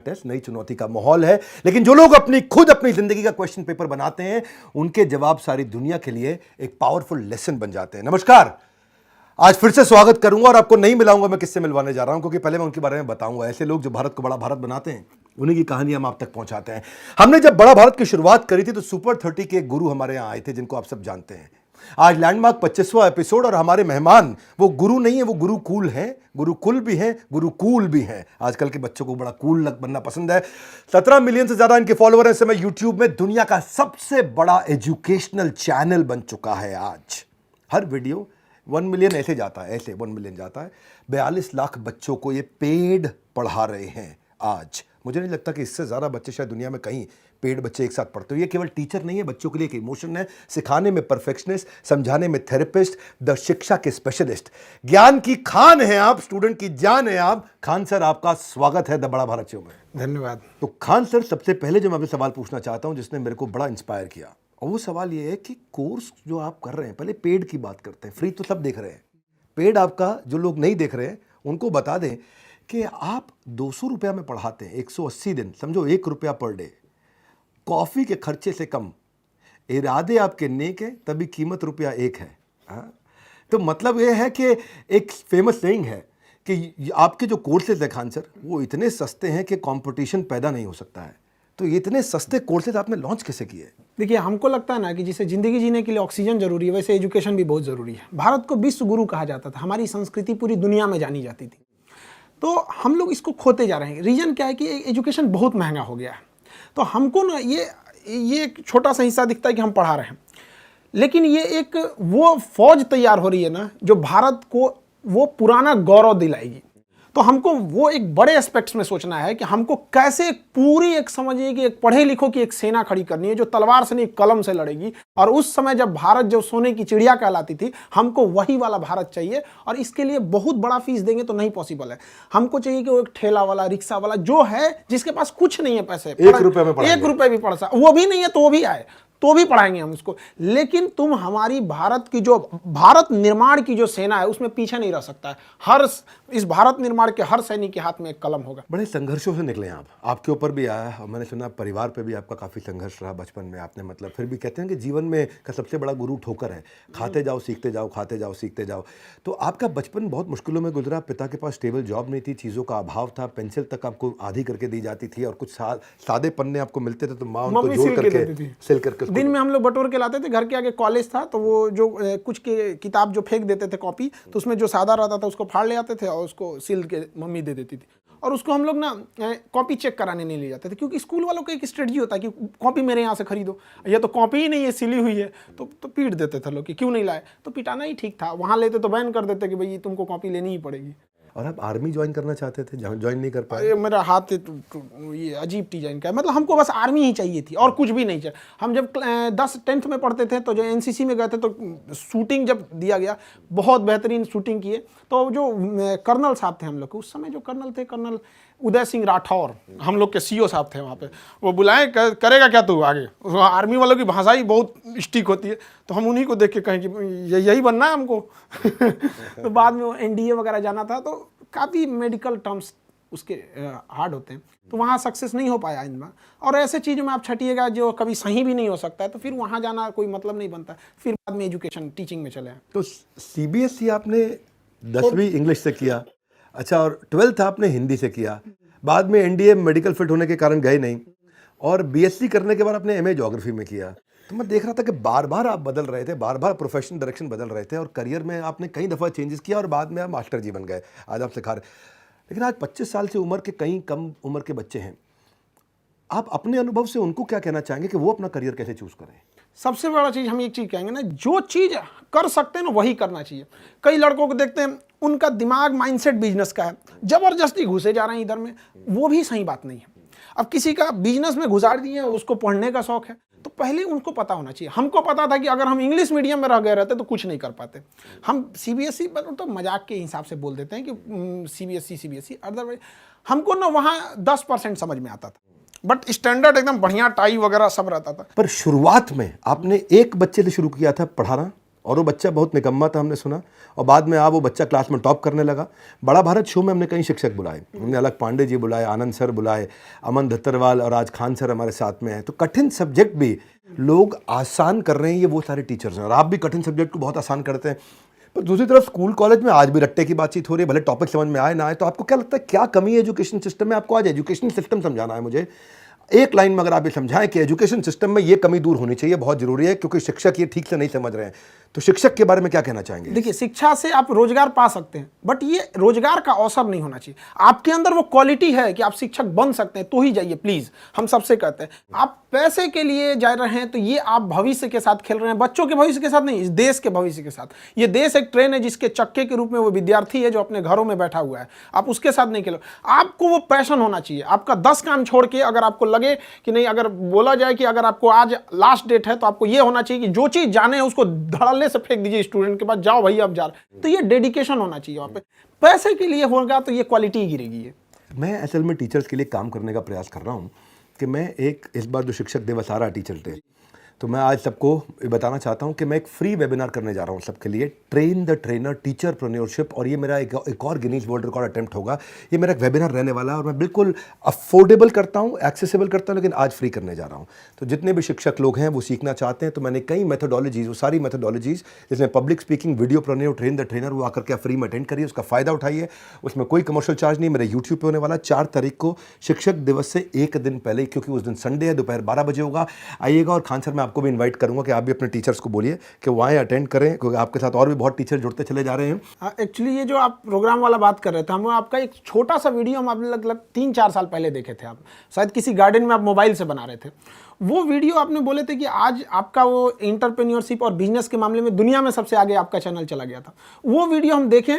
Test, नई चुनौती का माहौल है, लेकिन जो लोग खुद अपनी जिंदगी का क्वेश्चन पेपर बनाते हैं उनके जवाब सारी दुनिया के लिए एक पावरफुल लेसन बन जाते हैं। नमस्कार, आज फिर से स्वागत करूंगा और आपको नहीं मिलाऊंगा मैं किससे मिलवाने जा रहा हूं, क्योंकि पहले मैं उनके बारे में बताऊंगा। ऐसे लोग जो भारत को बड़ा भारत बनाते हैं उन्हीं की कहानी हम आप तक पहुंचाते हैं। हमने जब बड़ा भारत की शुरुआत करी थी तो सुपर 30 के गुरु हमारे यहां आए थे, जिनको आप सब जानते हैं। आज लैंडमार्क 25वां एपिसोड और हमारे मेहमान वो गुरु नहीं है, वो गुरुकुल हैं, गुरुकुल भी हैं, गुरुकुल भी हैं। आजकल के बच्चों को बड़ा कूल बनना पसंद है। 17 मिलियन से ज्यादा इनके फॉलोअर हैं इस समय यूट्यूब में। दुनिया का सबसे बड़ा एजुकेशनल चैनल बन चुका है आज। हर वीडियो 1 मिलियन ऐसे जाता है, ऐसे 1 मिलियन जाता है। 42 लाख बच्चों को ये पेड पढ़ा रहे हैं आज। मुझे नहीं लगता कि इससे ज़्यादा बच्चे शायद दुनिया में कहीं पेड बच्चे एक साथ पढ़ते हो। ये केवल टीचर नहीं है, बच्चों के लिए एक इमोशन है। सिखाने में परफेक्शनिस्ट, समझाने में थेरेपिस्ट, द शिक्षा के स्पेशलिस्ट। ज्ञान की खान है आप, स्टूडेंट की जान है आप। खान सर, आपका स्वागत है द बड़ा भारत शो में। धन्यवाद। तो खान सर, सबसे पहले जो मैं आपसे सवाल पूछना चाहता हूं जिसने मेरे को बड़ा इंस्पायर किया, और वो सवाल ये है कि कोर्स जो आप कर रहे हैं, पहले पेड की बात करते हैं। फ्री तो सब देख रहे हैं, पेड आपका जो लोग नहीं देख रहे हैं उनको बता दें कि आप 200 रुपया में पढ़ाते हैं, 180 दिन, समझो 1 रुपया पर डे, कॉफ़ी के खर्चे से कम। इरादे आपके नेक है तभी कीमत रुपया 1 है। हाँ? तो मतलब ये है कि एक फेमस सेइंग है कि आपके जो कोर्सेज है खान सर, वो इतने सस्ते हैं कि कंपटीशन पैदा नहीं हो सकता है। तो ये इतने सस्ते कोर्सेज आपने लॉन्च कैसे किए? देखिए, हमको लगता है ना कि जैसे जिंदगी जीने के लिए ऑक्सीजन जरूरी है, वैसे एजुकेशन भी बहुत जरूरी है। भारत को विश्व गुरु कहा जाता था, हमारी संस्कृति पूरी दुनिया में जानी जाती थी। तो हम लोग इसको खोते जा रहे हैं। रीजन क्या है कि एजुकेशन बहुत महंगा हो गया है। तो हमको ना ये एक छोटा सा हिस्सा दिखता है कि हम पढ़ा रहे हैं, लेकिन ये एक वो फौज तैयार हो रही है ना जो भारत को वो पुराना गौरव दिलाएगी। तो हमको वो एक बड़े एस्पेक्ट्स में सोचना है कि हमको कैसे पूरी एक समझिए कि एक पढ़े लिखों की एक सेना खड़ी करनी है जो तलवार से नहीं कलम से लड़ेगी। और उस समय जब भारत जो सोने की चिड़िया कहलाती थी, हमको वही वाला भारत चाहिए। और इसके लिए बहुत बड़ा फीस देंगे तो नहीं पॉसिबल है। हमको चाहिए कि वो एक ठेला वाला, रिक्शा वाला जो है, जिसके पास कुछ नहीं है पैसे, 1 रुपये में पढ़ाएंगे। 1 रुपये भी पढ़ सकता, वो भी नहीं है तो वो भी आए तो भी पढ़ाएंगे हम उसको। लेकिन तुम हमारी भारत की जो भारत निर्माण की जो सेना है उसमें पीछे नहीं रह सकता है। इस भारत निर्माण के हर सैनिक के हाथ में एक कलम होगा। बड़े संघर्षों से निकले आप, आपके ऊपर भी आया और मैंने सुना परिवार पे भी आपका काफ़ी संघर्ष रहा बचपन में। आपने मतलब फिर भी कहते हैं कि जीवन में का सबसे बड़ा गुरु ठोकर है। खाते जाओ सीखते जाओ, खाते जाओ सीखते जाओ। तो आपका बचपन बहुत मुश्किलों में गुजरा। पिता के पास स्टेबल जॉब नहीं थी, चीज़ों का अभाव था, पेंसिल तक आपको आधी करके दी जाती थी और कुछ सादे पन्ने आपको मिलते थे तो माँ उनको जोड़ करके सिल करके दिन में हम लोग बटोर के लाते थे। घर के आगे कॉलेज था तो वो जो कुछ के किताब जो फेंक देते थे कॉपी, तो उसमें जो सादा रहता था उसको फाड़ ले आते थे और उसको सिल के मम्मी दे देती थी। और उसको हम लोग ना कॉपी चेक कराने नहीं ले जाते थे, क्योंकि स्कूल वालों का एक स्ट्रेटजी होता है कि कॉपी मेरे यहाँ से खरीदो, या तो कॉपी ही नहीं है, सिली हुई है, तो पीट देते थे लोग कि क्यों नहीं लाए। तो पिटाना ही ठीक था। वहाँ लेते तो बैन कर देते कि भाई तुमको कॉपी लेनी ही पड़ेगी। और आप आर्मी ज्वाइन करना चाहते थे, ज्वाइन नहीं कर पाए? मेरा हाथ ये अजीब डिजाइन का है, मतलब हमको बस आर्मी ही चाहिए थी और कुछ भी नहीं चाहिए। हम जब 10th में पढ़ते थे तो जो एनसीसी में गए थे तो शूटिंग जब दिया गया, बहुत बेहतरीन शूटिंग किए। तो जो कर्नल साहब थे हम लोग के, उस समय जो कर्नल थे, कर्नल उदय सिंह राठौर, हम लोग के सीओ साहब थे वहाँ पे। वो बुलाए, करेगा क्या तू आगे? आर्मी वालों की भाषा ही बहुत स्टिक होती है, तो हम उन्हीं को देख के कहें कि यही बनना है हमको। तो बाद में वो एनडीए वगैरह जाना था, तो काफ़ी मेडिकल टर्म्स उसके हार्ड होते हैं, तो वहाँ सक्सेस नहीं हो पाया इनमें। और ऐसे चीज़ों में आप छटिएगा जो कभी सही भी नहीं हो सकता है, तो फिर वहाँ जाना कोई मतलब नहीं बनता। फिर बाद में एजुकेशन टीचिंग में चले। तो सीबीएसई आपने 10वीं इंग्लिश से किया, अच्छा, और 12th आपने हिंदी से किया। बाद में एनडीए मेडिकल फिट होने के कारण गए नहीं, और बीएससी करने के बाद आपने एमए ज्योग्राफी में किया। तो मैं देख रहा था कि बार बार आप बदल रहे थे, बार बार प्रोफेशनल डायरेक्शन बदल रहे थे, और करियर में आपने कई दफ़ा चेंजेस किया और बाद में आप मास्टर जी बन गए। आज आप सिखा रहे। लेकिन आज 25 साल से उम्र के कई कम उम्र के बच्चे हैं, आप अपने अनुभव से उनको क्या कहना चाहेंगे कि वो अपना करियर कैसे चूज करें? सबसे बड़ा चीज़ हम एक चीज़ कहेंगे ना, जो चीज़ कर सकते हैं ना वही करना चाहिए। कई लड़कों को देखते हैं, उनका दिमाग माइंडसेट बिजनेस का है, जबरदस्ती घुसे जा रहे हैं इधर में, वो भी सही बात नहीं है। अब किसी का बिजनेस में घुसा दिए, उसको पढ़ने का शौक है, तो पहले उनको पता होना चाहिए। हमको पता था कि अगर हम इंग्लिश मीडियम में रह गए रहते तो कुछ नहीं कर पाते। हम सीबीएसई तो मजाक के हिसाब से बोल देते हैं कि सीबीएसई। अदरवाइज हमको ना वहाँ 10% समझ में आता था, बट स्टैंडर्ड एकदम बढ़िया टाई वगैरह सब रहता था। पर शुरुआत में आपने एक बच्चे से शुरू किया था पढ़ाना, और वो बच्चा बहुत निकम्मा था, हमने सुना, और बाद में वो बच्चा क्लास में टॉप करने लगा। बड़ा भारत शो में हमने कई शिक्षक बुलाए, हमने अलग पांडे जी बुलाए, आनंद सर बुलाए, अमन धत्तरवाल और आज खान सर हमारे साथ में हैं। तो कठिन सब्जेक्ट भी लोग आसान कर रहे हैं, ये वो सारे टीचर्स हैं। और आप भी कठिन सब्जेक्ट को बहुत आसान करते हैं, पर दूसरी तरफ स्कूल कॉलेज में आज भी रट्टे की बातचीत हो रही है, भले टॉपिक समझ में आए ना आए। तो आपको क्या लगता है, क्या कमी है एजुकेशन सिस्टम में? आपको आज एजुकेशन सिस्टम समझाना है मुझे, एक लाइन में अगर आप ये समझाएं कि एजुकेशन सिस्टम में ये कमी दूर होनी चाहिए, बहुत जरूरी है, क्योंकि शिक्षक ये ठीक से नहीं समझ रहे हैं। तो शिक्षक के बारे में क्या कहना चाहेंगे? देखिए, शिक्षा से आप रोजगार पा सकते हैं, बट ये रोजगार का अवसर नहीं होना चाहिए। आपके अंदर वो क्वालिटी है कि आप शिक्षक बन सकते हैं, तो ही जाइए प्लीज, हम सबसे कहते हैं। आप पैसे के लिए जा रहे हैं तो ये आप भविष्य के साथ खेल रहे हैं, बच्चों के भविष्य के साथ नहीं, इस देश के भविष्य के साथ। ये देश एक ट्रेन है जिसके चक्के के रूप में वो विद्यार्थी है जो अपने घरों में बैठा हुआ है, आप उसके साथ नहीं खेलो। आपको वो पैशन होना चाहिए। आपका 10 काम छोड़ के अगर आपको लगे कि नहीं, अगर बोला जाए कि अगर आपको आज लास्ट डेट है तो आपको ये होना चाहिए कि जो चीज जाने है उसको धड़ल्ले से फेंक दीजिए स्टूडेंट के पास, जाओ भाई अब जा रहे। तो ये डेडिकेशन होना चाहिए वहां पे। पैसे के लिए होगा तो ये क्वालिटी गिरेगी। मैं असल में टीचर्स के लिए काम करने का प्रयास कर रहा हूँ कि मैं इस बार जो शिक्षक दिवस आ रहा है, टीचर डे, तो मैं आज सबको ये बताना चाहता हूँ कि मैं एक फ्री वेबिनार करने जा रहा हूँ सबके लिए, ट्रेन द ट्रेनर टीचरप्रेन्योरशिप। और ये मेरा एक और गिनीज वर्ल्ड रिकॉर्ड अटेम्प्ट होगा। ये मेरा एक वेबिनार रहने वाला है और मैं बिल्कुल अफोर्डेबल करता हूँ, एक्सेसिबल करता हूँ, लेकिन आज फ्री करने जा रहा हूँ। तो जितने भी शिक्षक लोग हैं वो सीखना चाहते हैं, तो मैंने कई मेथोडोलॉजीज, वो सारी मेथोडोलॉजीज जिसमें public speaking, videopreneur, train the trainer, वो आकर के फ्री में अटेंड करिए, उसका फ़ायदा उठाइए। उसमें कोई कमर्शियल चार्ज नहीं, मेरे यूट्यूब पे होने वाला 4 तारीख को, शिक्षक दिवस से एक दिन पहले, क्योंकि उस दिन संडे है, दोपहर 12 बजे होगा, आइएगा। और खान सर, मैं आपको भी इन्वाइट करूँगा कि आप भी अपने टीचर्स को बोलिए कि वो आए, अटेंड करें, क्योंकि आपके साथ और भी बहुत टीचर जुड़ते चले जा रहे हैं। एक्चुअली ये जो आप प्रोग्राम वाला बात कर रहे थे, हम आपका एक छोटा सा वीडियो हम आपने लगभग 3-4 साल पहले देखे थे। आप शायद किसी गार्डन में आप मोबाइल से बना रहे थे। वो वीडियो आपने बोले थे कि आज आपका वो एंटरप्रेन्योरशिप और बिजनेस के मामले में दुनिया में सबसे आगे आपका चैनल चला गया था। वो वीडियो हम देखें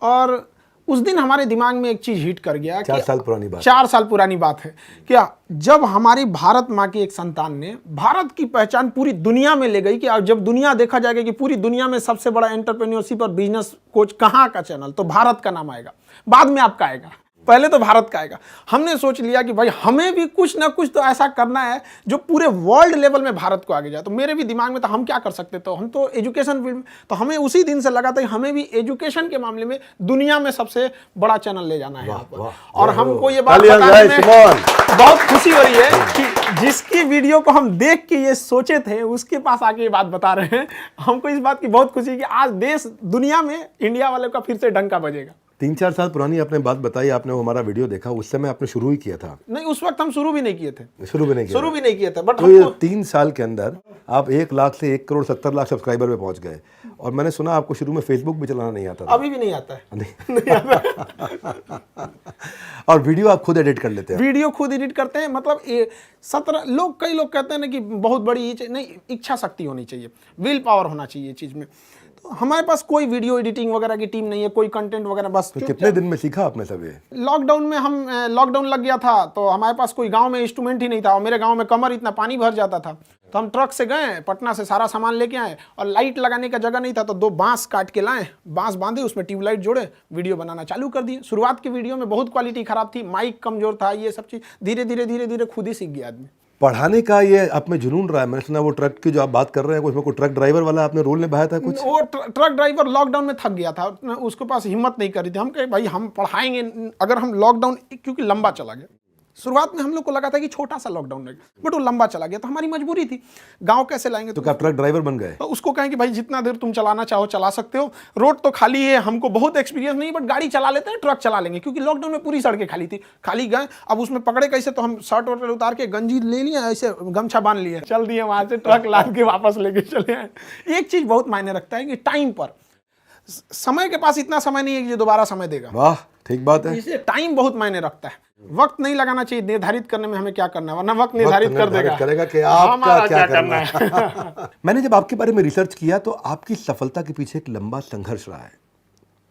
और उस दिन हमारे दिमाग में एक चीज हिट कर गया। 4 साल पुरानी बात, 4 साल पुरानी बात है क्या, जब हमारी भारत माँ की एक संतान ने भारत की पहचान पूरी दुनिया में ले गई, कि जब दुनिया देखा जाएगा कि पूरी दुनिया में सबसे बड़ा एंटरप्रेन्योरशिप और बिजनेस कोच कहाँ का चैनल, तो भारत का नाम आएगा, बाद में आपका आएगा, पहले तो भारत का आएगा। हमने सोच लिया कि भाई हमें भी कुछ ना कुछ तो ऐसा करना है जो पूरे वर्ल्ड लेवल में भारत को आगे जाए। तो मेरे भी दिमाग में था हम क्या कर सकते, तो हम तो एजुकेशन फील्ड में, तो हमें उसी दिन से लगा था कि हमें भी एजुकेशन के मामले में दुनिया में सबसे बड़ा चैनल ले जाना है। और हमको ये बात बताने में बहुत खुशी हो रही है कि जिसकी वीडियो को हम देख के ये सोचे थे उसके पास आके ये बात बता रहे हैं। हमको इस बात की बहुत खुशी है कि आज देश दुनिया में इंडिया वाले का फिर से डंका बजेगा। 3-4 साल पुरानी आपने बात बताई, आपने वो हमारा वीडियो देखा, उस समय आपने शुरू ही किया था? नहीं, उस वक्त हम शुरू भी नहीं किए थे। शुरू भी नहीं किए थे, बट तो ये 3 साल के अंदर आप 1 लाख से 1 करोड़ 70 लाख सब्सक्राइबर पे पहुंच गए। और मैंने सुना आपको शुरू में फेसबुक भी चलाना नहीं आता था। अभी भी नहीं आता है। नहीं आता। और वीडियो आप खुद एडिट कर लेते हैं? वीडियो खुद एडिट करते हैं। मतलब 17 लोग, कई लोग कहते हैं ना कि बहुत बड़ी नहीं, इच्छा शक्ति होनी चाहिए, विल पावर होना चाहिए चीज में। तो हमारे पास कोई वीडियो एडिटिंग वगैरह की टीम नहीं है, कोई कंटेंट वगैरह, बस। तो कितने दिन में सीखा आपने सब ये? लॉकडाउन में हम, लॉकडाउन लग गया था तो हमारे पास कोई गांव में इंस्ट्रूमेंट ही नहीं था, और मेरे गांव में कमर इतना पानी भर जाता था, तो हम ट्रक से गए, पटना से सारा सामान लेके आए, और लाइट लगाने का जगह नहीं था तो 2 बांस काट के लाए, बांस बांधे, उसमें ट्यूबलाइट जोड़े, वीडियो बनाना चालू कर दिए। शुरुआत की वीडियो में बहुत क्वालिटी खराब थी, माइक कमजोर था, ये सब चीज धीरे धीरे खुद ही सीख गया आदमी। पढ़ाने का ये आप में जुनून रहा है। मैंने सुना वो ट्रक की जो आप बात कर रहे हैं, उसमें कोई ट्रक ड्राइवर वाला आपने रोल निभाया था कुछ? वो ट्रक ड्राइवर लॉकडाउन में थक गया था, उसके पास हिम्मत नहीं कर रही थी। हम कहे भाई हम पढ़ाएंगे, अगर हम लॉकडाउन, क्योंकि लंबा चला गया, शुरुआत में हम लोग को लगा था कि छोटा सा लॉकडाउन रहेगा, बट वो लंबा चला गया, तो हमारी मजबूरी थी। गांव कैसे लाएंगे? तो क्या ट्रक ड्राइवर बन गए? तो उसको कहें कि भाई जितना देर तुम चलाना चाहो चला सकते हो, रोड तो खाली है, हमको बहुत एक्सपीरियंस नहीं, बट गाड़ी चला लेते हैं, ट्रक चला लेंगे, क्योंकि लॉकडाउन में पूरी सड़कें खाली थी। खाली गए, अब उसमें पकड़े कैसे, तो हम शर्ट वर्ट उतार के गंजी ले लिया, ऐसे गमछा बांध लिया, चल दिए वहां से, ट्रक लाद के वापस लेके चले आए। एक चीज बहुत मायने रखता है कि टाइम पर, समय के पास इतना समय नहीं है कि दोबारा समय देगा। वाह, ठीक बात है। इसलिए टाइम बहुत मायने रखता है। वक्त नहीं लगाना चाहिए निर्धारित करने में हमें क्या करना है, वरना वक्त निर्धारित कर देगा, करेगा कि आपका क्या करना है। मैंने जब आपके बारे में रिसर्च किया तो आपकी सफलता के पीछे एक लंबा संघर्ष रहा है,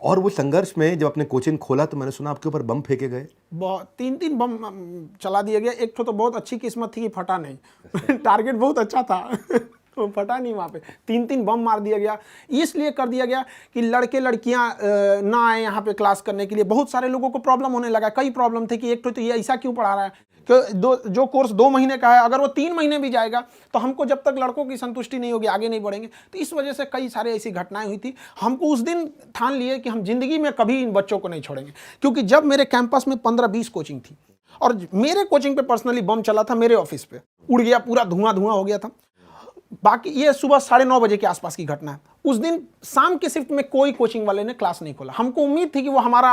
और वो संघर्ष में जब आपने कोचिंग खोला तो मैंने सुना आपके ऊपर बम फेंके गए। बहुत 3 बम चला दिया गया। एक तो बहुत अच्छी किस्मत थी कि फटा नहीं। टारगेट बहुत अच्छा था। वो फटा नहीं वहाँ पे, 3-3 बम मार दिया गया। इसलिए कर दिया गया कि लड़के लड़कियाँ ना आए यहाँ पे क्लास करने के लिए। बहुत सारे लोगों को प्रॉब्लम होने लगा, कई प्रॉब्लम थे कि एक तो ये ऐसा क्यों पढ़ा रहा है कि जो कोर्स 2 महीने का है अगर वो 3 महीने भी जाएगा तो हमको जब तक लड़कों की संतुष्टि नहीं होगी आगे नहीं बढ़ेंगे। तो इस वजह से कई सारे ऐसी घटनाएं हुई थी। हमको उस दिन ठान लिए कि हम जिंदगी में कभी इन बच्चों को नहीं छोड़ेंगे, क्योंकि जब मेरे कैंपस में 15-20 कोचिंग थी और मेरे कोचिंग पे पर्सनली बम चला था, मेरे ऑफिस पे उड़ गया, पूरा धुआं हो गया था। बाकी ये सुबह 9:30 बजे के आसपास की घटना है। उस दिन शाम के शिफ्ट में कोई कोचिंग वाले ने क्लास नहीं खोला। हमको उम्मीद थी कि वो हमारा